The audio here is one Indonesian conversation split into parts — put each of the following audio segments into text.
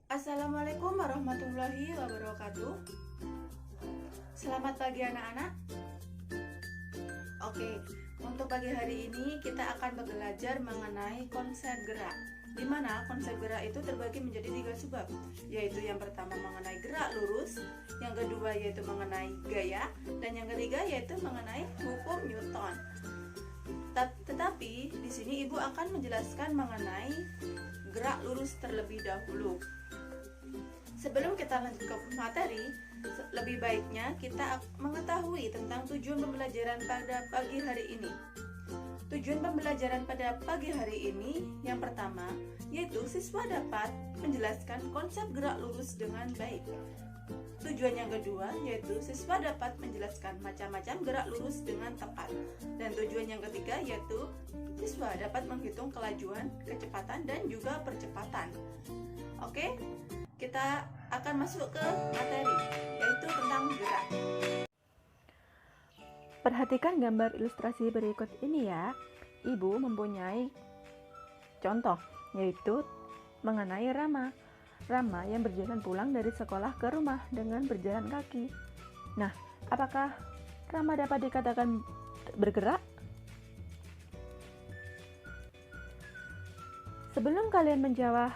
Assalamualaikum warahmatullahi wabarakatuh. Selamat pagi anak-anak. Oke, untuk pagi hari ini kita akan belajar mengenai konsep gerak. Di mana konsep gerak itu terbagi menjadi 3 subbab, yaitu yang pertama mengenai gerak lurus, yang kedua yaitu mengenai gaya, dan yang ketiga yaitu mengenai hukum Newton. Tetapi di sini ibu akan menjelaskan mengenai gerak lurus terlebih dahulu. Sebelum kita lanjut ke materi, lebih baiknya kita mengetahui tentang tujuan pembelajaran pada pagi hari ini. Tujuan pembelajaran pada pagi hari ini yang pertama, yaitu siswa dapat menjelaskan konsep gerak lurus dengan baik. Tujuan yang kedua, yaitu siswa dapat menjelaskan macam-macam gerak lurus dengan tepat. Dan tujuan yang ketiga, yaitu siswa dapat menghitung kelajuan, kecepatan, dan juga percepatan. Oke, kita akan masuk ke materi, yaitu tentang gerak. Perhatikan gambar ilustrasi berikut ini ya. Ibu mempunyai contoh, yaitu mengenai Rama. Rama yang berjalan pulang dari sekolah ke rumah dengan berjalan kaki. Nah, apakah Rama dapat dikatakan bergerak? Sebelum kalian menjawab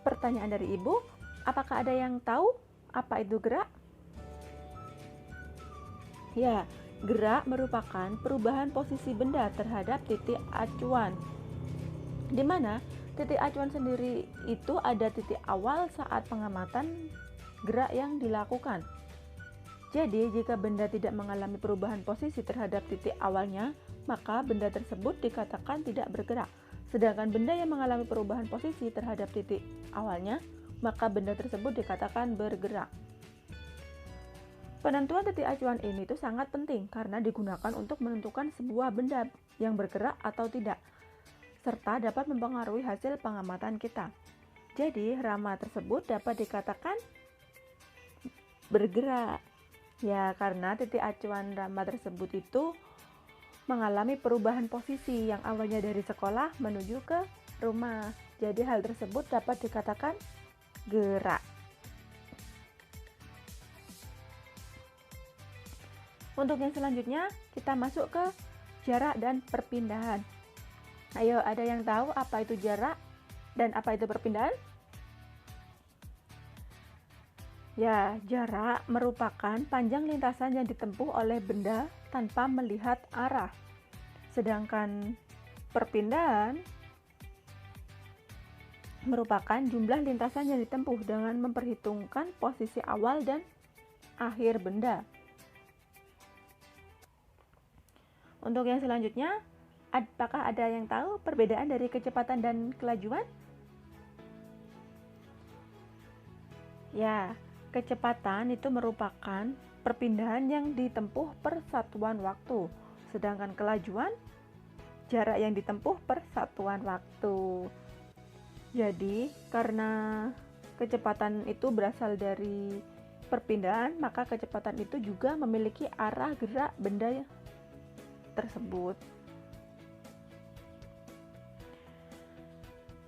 pertanyaan dari ibu, apakah ada yang tahu apa itu gerak? Ya, gerak merupakan perubahan posisi benda terhadap titik acuan. Di mana titik acuan sendiri itu ada titik awal saat pengamatan gerak yang dilakukan. Jadi, jika benda tidak mengalami perubahan posisi terhadap titik awalnya, maka benda tersebut dikatakan tidak bergerak. Sedangkan benda yang mengalami perubahan posisi terhadap titik awalnya, maka benda tersebut dikatakan bergerak. Penentuan titik acuan ini itu sangat penting karena digunakan untuk menentukan sebuah benda yang bergerak atau tidak, serta dapat mempengaruhi hasil pengamatan kita. Jadi, Rama tersebut dapat dikatakan bergerak. Ya, karena titik acuan Rama tersebut itu mengalami perubahan posisi yang awalnya dari sekolah menuju ke rumah. Jadi hal tersebut dapat dikatakan gerak. Untuk yang selanjutnya, kita masuk ke jarak dan perpindahan. Ayo, ada yang tahu apa itu jarak dan apa itu perpindahan? Ya, jarak merupakan panjang lintasan yang ditempuh oleh benda tanpa melihat arah. Sedangkan perpindahan merupakan jumlah lintasan yang ditempuh dengan memperhitungkan posisi awal dan akhir benda. Untuk yang selanjutnya, apakah ada yang tahu perbedaan dari kecepatan dan kelajuan? Ya, kecepatan itu merupakan perpindahan yang ditempuh per satuan waktu, sedangkan kelajuan jarak yang ditempuh per satuan waktu. Jadi, karena kecepatan itu berasal dari perpindahan, maka kecepatan itu juga memiliki arah gerak benda tersebut.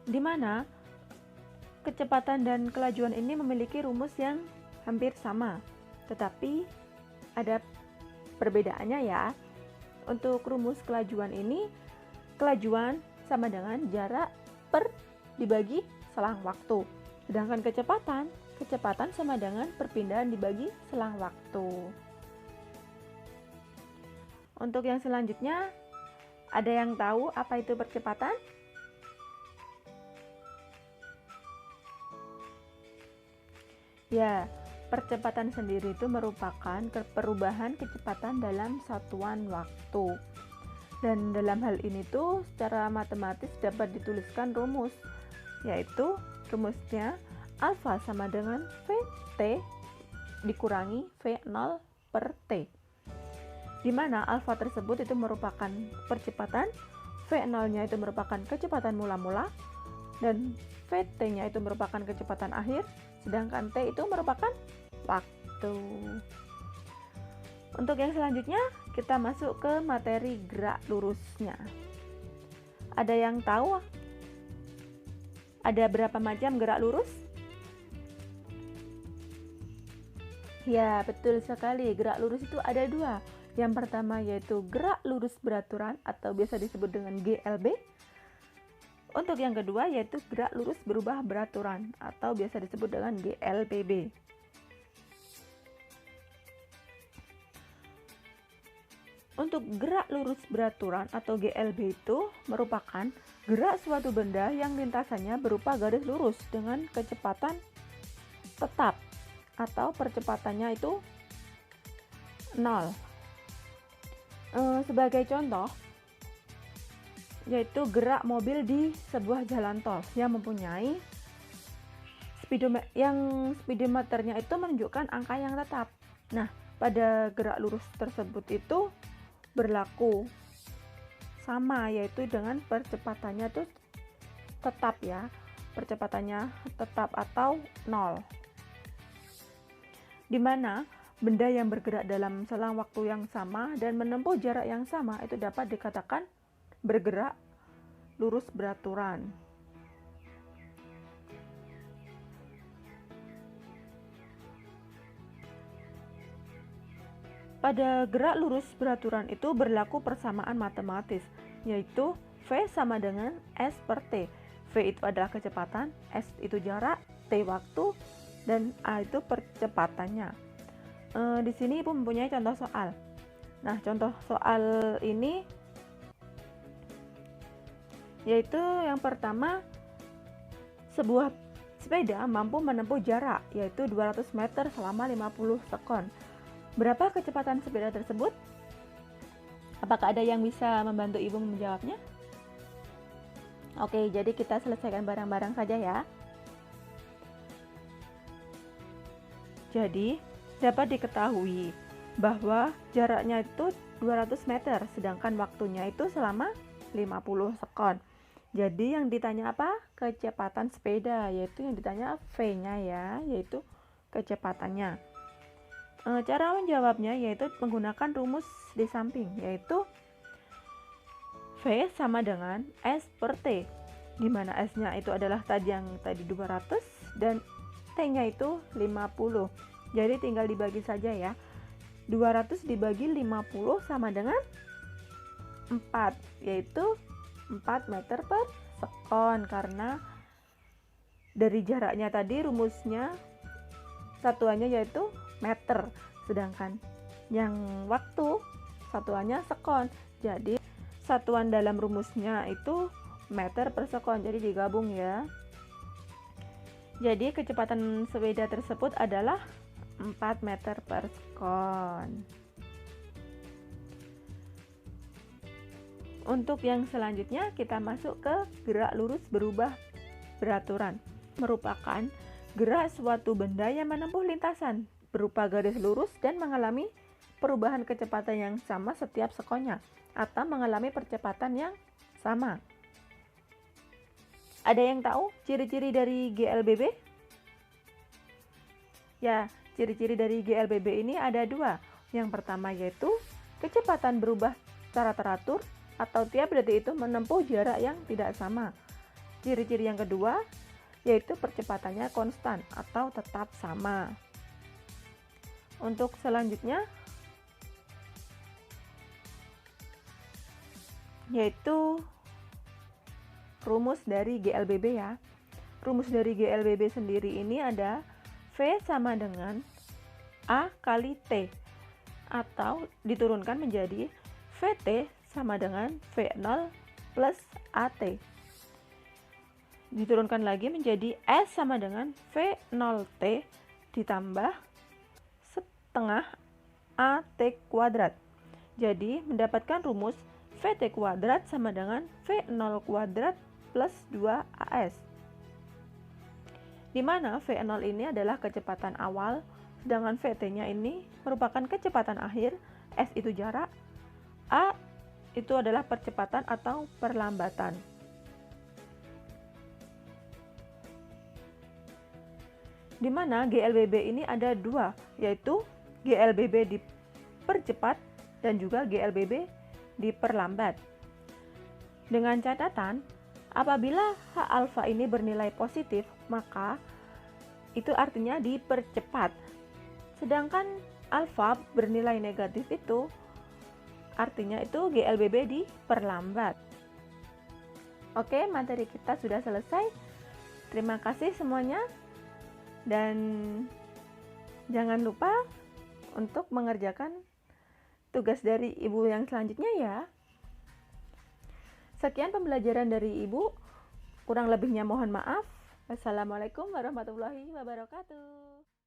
Di mana kecepatan dan kelajuan ini memiliki rumus yang hampir sama, tetapi ada perbedaannya ya. Untuk rumus kelajuan ini, kelajuan sama dengan jarak per dibagi selang waktu. Sedangkan kecepatan sama dengan perpindahan dibagi selang waktu. Untuk yang selanjutnya, ada yang tahu apa itu percepatan? Ya, percepatan sendiri itu merupakan perubahan kecepatan dalam satuan waktu. Dan dalam hal ini tuh secara matematis dapat dituliskan rumus, yaitu rumusnya alfa sama dengan Vt dikurangi V0 per T. Di mana alfa tersebut itu merupakan percepatan, V0-nya itu merupakan kecepatan mula-mula, dan Vt-nya itu merupakan kecepatan akhir, sedangkan T itu merupakan waktu. Untuk yang selanjutnya, kita masuk ke materi gerak lurusnya. Ada yang tahu ada berapa macam gerak lurus? Ya, betul sekali. Gerak lurus itu ada dua. Yang pertama yaitu gerak lurus beraturan atau biasa disebut dengan GLB. Untuk yang kedua yaitu gerak lurus berubah beraturan atau biasa disebut dengan GLBB. Untuk gerak lurus beraturan atau GLB itu merupakan gerak suatu benda yang lintasannya berupa garis lurus dengan kecepatan tetap atau percepatannya itu 0. Sebagai contoh yaitu gerak mobil di sebuah jalan tol yang mempunyai speedometernya itu menunjukkan angka yang tetap. Nah, pada gerak lurus tersebut itu berlaku sama, yaitu dengan percepatannya itu tetap ya, percepatannya tetap atau 0. Di mana benda yang bergerak dalam selang waktu yang sama dan menempuh jarak yang sama itu dapat dikatakan bergerak lurus beraturan. Pada gerak lurus beraturan itu berlaku persamaan matematis, yaitu V sama dengan S per T. V itu adalah kecepatan, S itu jarak, T waktu, dan A itu percepatannya. Di sini Ibu mempunyai contoh soal. Nah, contoh soal ini yaitu yang pertama, sebuah sepeda mampu menempuh jarak yaitu 200 meter selama 50 sekon. Berapa kecepatan sepeda tersebut? Apakah ada yang bisa membantu Ibu menjawabnya? Oke, jadi kita selesaikan bareng-bareng saja ya. Jadi, dapat diketahui bahwa jaraknya itu 200 meter, sedangkan waktunya itu selama 50 sekon. Jadi yang ditanya apa? Kecepatan sepeda, yaitu yang ditanya V-nya ya, yaitu kecepatannya. Cara menjawabnya yaitu menggunakan rumus di samping, yaitu V sama dengan S per T, di mana S-nya itu adalah tadi 200 dan T-nya itu 50. Jadi tinggal dibagi saja ya. 200 dibagi 50 sama dengan 4, yaitu 4 meter per sekon, karena dari jaraknya tadi rumusnya satuannya yaitu meter, sedangkan yang waktu satuannya sekon. Jadi satuan dalam rumusnya itu meter per sekon, jadi digabung ya. Jadi kecepatan sepeda tersebut adalah 4 meter per sekon. Untuk yang selanjutnya kita masuk ke gerak lurus berubah beraturan. Merupakan gerak suatu benda yang menempuh lintasan berupa garis lurus dan mengalami perubahan kecepatan yang sama setiap sekonnya atau mengalami percepatan yang sama. Ada yang tahu ciri-ciri dari GLBB? Ya, ciri-ciri dari GLBB ini ada dua. Yang pertama yaitu kecepatan berubah secara teratur atau tiap detik itu menempuh jarak yang tidak sama. Ciri-ciri yang kedua yaitu percepatannya konstan atau tetap sama. Untuk selanjutnya yaitu rumus dari GLBB ya. Rumus dari GLBB sendiri ini ada V sama dengan A kali T, atau diturunkan menjadi VT sama dengan V0 plus AT. Diturunkan lagi menjadi S sama dengan V0T ditambah setengah AT kuadrat. Jadi mendapatkan rumus VT kuadrat sama dengan V0 kuadrat plus 2AS. Di mana V0 ini adalah kecepatan awal, sedangkan VT-nya ini merupakan kecepatan akhir, S itu jarak, A itu adalah percepatan atau perlambatan. Di mana GLBB ini ada dua, yaitu GLBB dipercepat dan juga GLBB diperlambat. Dengan catatan, Apabila H alfa ini bernilai positif, maka itu artinya dipercepat. Sedangkan alfa bernilai negatif itu artinya itu GLBB diperlambat. Oke, materi kita sudah selesai. Terima kasih semuanya. Dan jangan lupa untuk mengerjakan tugas dari Ibu yang selanjutnya ya. Sekian pembelajaran dari Ibu. Kurang lebihnya mohon maaf. Wassalamualaikum warahmatullahi wabarakatuh.